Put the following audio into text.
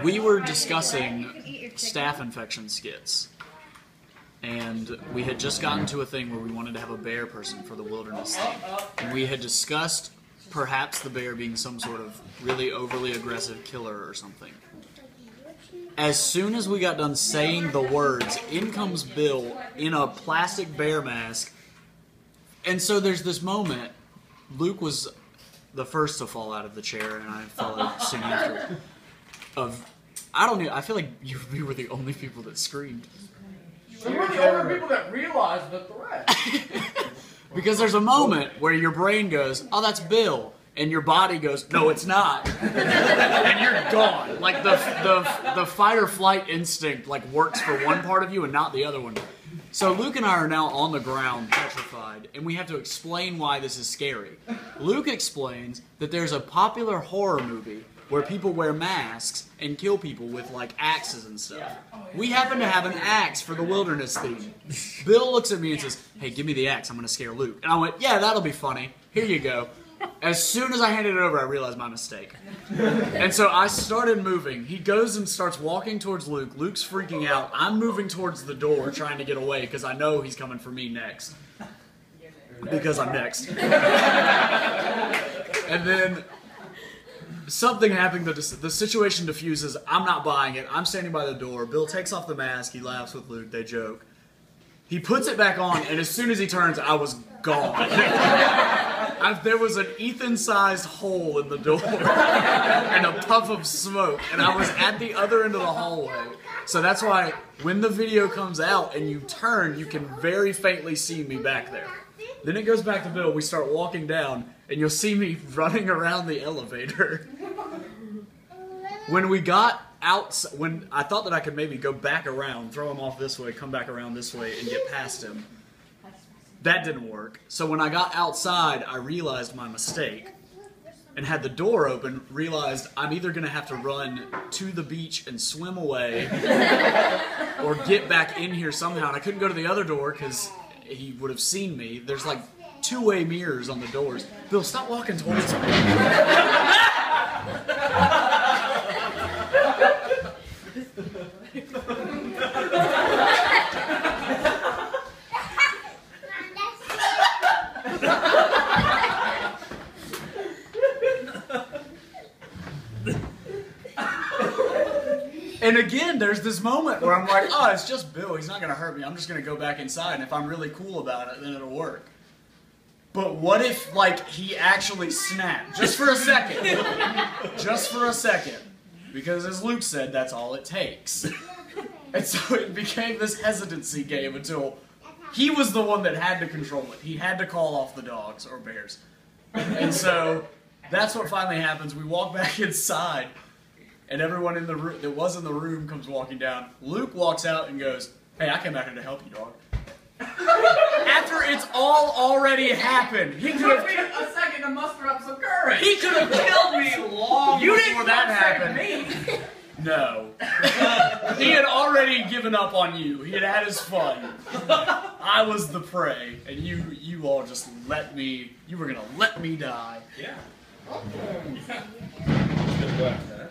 we were discussing staph infection skits, and we had just gotten to a thing where we wanted to have a bear person for the wilderness thing. And we had discussed perhaps the bear being some sort of really overly aggressive killer or something. As soon as we got done saying the words, in comes Bill in a plastic bear mask. And so there's this moment, Luke was the first to fall out of the chair, and I followed soon after. I feel like you were the only people that screamed. We were the only people that realized the threat. Because there's a moment where your brain goes, oh, that's Bill. And your body goes, no, it's not. And you're gone. Like the fight or flight instinct like works for one part of you and not the other one. So Luke and I are now on the ground, petrified, and we have to explain why this is scary. Luke explains that there's a popular horror movie where people wear masks and kill people with like axes and stuff. We happen to have an axe for the wilderness theme. Bill looks at me and says, hey, give me the axe, I'm going to scare Luke. And I went, yeah, that'll be funny. Here you go. As soon as I handed it over, I realized my mistake. And so I started moving. He goes and starts walking towards Luke. Luke's freaking out. I'm moving towards the door trying to get away because I know he's coming for me next. Because I'm next. And then something happened. The situation diffuses. I'm not buying it. I'm standing by the door. Bill takes off the mask. He laughs with Luke. They joke. He puts it back on, and as soon as he turns, I was gone. There was an Ethan-sized hole in the door and a puff of smoke, and I was at the other end of the hallway. So that's why when the video comes out and you turn, you can very faintly see me back there. Then it goes back to Bill. We start walking down, and you'll see me running around the elevator. When we got out, when I thought that I could maybe go back around, throw him off this way, come back around this way, and get past him, that didn't work. So when I got outside, I realized my mistake and had the door open, realized I'm either going to have to run to the beach and swim away or get back in here somehow. And I couldn't go to the other door because he would have seen me. There's like two-way mirrors on the doors. Bill, stop walking towards me. And again, there's this moment where I'm like, oh, it's just Bill. He's not going to hurt me. I'm just going to go back inside. And if I'm really cool about it, then it'll work. But what if, like, he actually snapped? Just for a second. Just for a second. Because as Luke said, that's all it takes. And so it became this hesitancy game until he was the one that had to control it. He had to call off the dogs or bears. And so that's what finally happens. We walk back inside. And everyone in the room that was in the room comes walking down. Luke walks out and goes, hey, I came out here to help you, dog. After it's all already happened. He could have a second to muster up some courage. He could have killed me long before that happened. Me. No. He had already given up on you. He had had his fun. I was the prey, and you all just let me, you were going to let me die. Yeah. Just gonna go after that.